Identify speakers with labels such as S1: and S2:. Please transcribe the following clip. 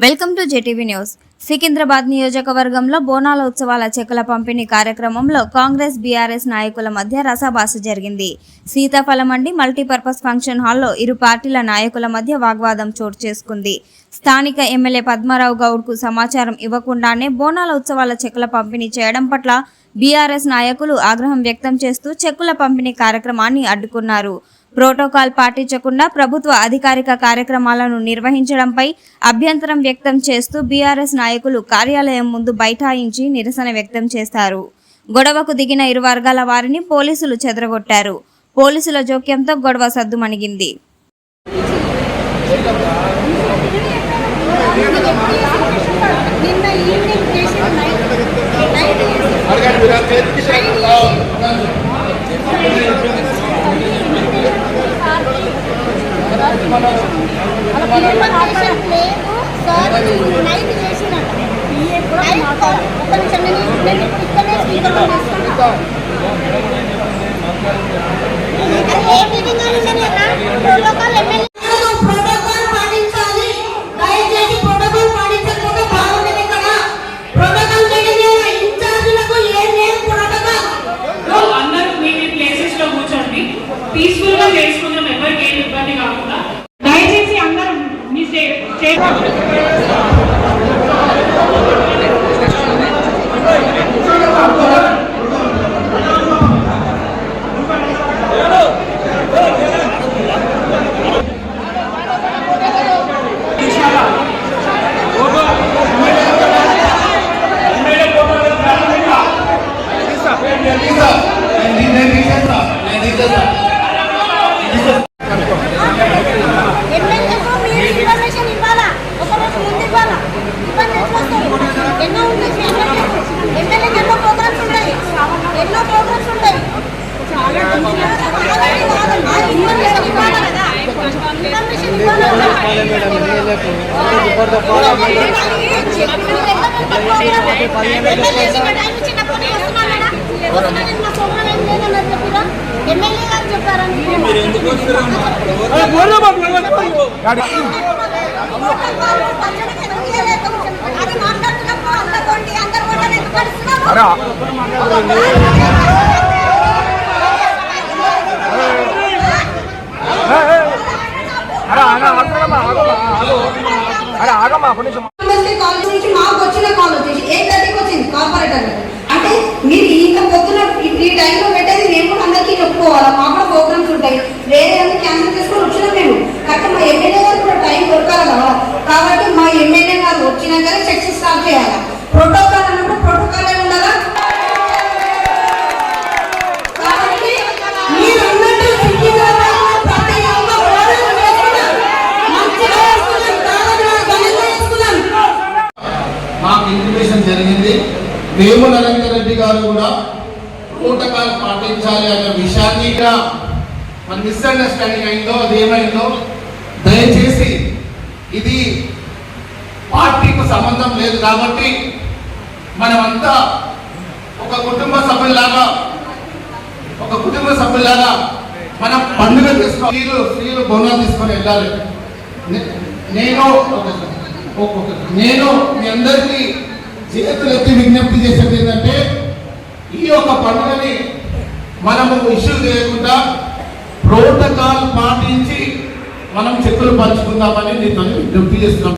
S1: Welcome to JTV news. Secunderabad నియోజకవర్గంలో బోనాల ఉత్సవాల చెక్కుల పంపిణీ కార్యక్రమంలో కాంగ్రెస్ బీఆర్ఎస్ నాయకుల మధ్య రసాభాస జరిగింది. సీతాఫలమండి మల్టీపర్పస్ ఫంక్షన్ హాల్లో ఇరు పార్టీల నాయకుల మధ్య వాగ్వాదం చోటు చేసుకుంది. స్థానిక ఎమ్మెల్యే పద్మారావు గౌడ్కు సమాచారం ఇవ్వకుండానే బోనాల ఉత్సవాల చెక్కుల పంపిణీ చేయడం పట్ల బీఆర్ఎస్ నాయకులు ఆగ్రహం వ్యక్తం చేస్తూ చెక్కుల పంపిణీ కార్యక్రమాన్ని అడ్డుకున్నారు. ప్రోటోకాల్ పాటించకుండా ప్రభుత్వ అధికారిక కార్యక్రమాలను నిర్వహించడంపై అభ్యంతరం వ్యక్తం చేస్తూ బీఆర్ఎస్ నాయకులు కార్యాలయం ముందు బైఠాయించి నిరసన వ్యక్తం చేశారు. గొడవకు దిగిన ఇరు వర్గాల వారిని పోలీసులు చెదరగొట్టారు. పోలీసుల జోక్యంతో గొడవ సద్దుమణిగింది.
S2: పీస్ఫుల్ గా చేసుకుందాం, ఎవరికి ఏం ఇబ్బంది కాకుండా. దయచేసి అందరూ మీ
S3: అంటే మీరు ఇంకా పొద్దున ఈ టైంలో పెట్టేది మేము కూడా అందరికీ చెప్పుకోవాలా. మాకు కూడా ప్రోగ్రామ్స్ ఉంటాయి, వేరే అందరూ క్యాన్సిల్ చేసుకొని వచ్చినాం మేము. కరెక్ట్ మా ఎమ్మెల్యే గారు కూడా టైం దొరకాలి కదా. కాబట్టి మా ఎమ్మెల్యే గారు వచ్చినాకనే చర్చ స్టార్ట్ చేయాలి. ప్రోటోకాల్ అన్నప్పుడు ప్రోటోకాల్ ఉండాలా. కాబట్టి మీరు అన్నట్టు
S4: మాకు ఇన్ఫర్మేషన్ జరిగింది. వేము నరేందర్ రెడ్డి గారు కూడా ప్రోటోకాల్ పాటించాలి అనే విషయాన్ని మన మిస్అండర్స్టాండింగ్ అయిందో అదేమైందో దయచేసి ఇది పార్టీకి సంబంధం లేదు కాబట్టి మనమంతా ఒక కుటుంబ సభ్యులాగా మనం పండుగ తీసుకొని స్త్రీలు బోనాలు తీసుకొని వెళ్ళాలి. నేను మీ అందరికీ చేతులెత్తి విజ్ఞప్తి చేసేది ఏంటంటే ఈ యొక్క పండుగని మనము ఇష్యూ చేయకుండా ప్రోటోకాల్ పాటించి మనం చెక్కులు పంచుకుందామని నేను విజ్ఞప్తి చేస్తున్నాం.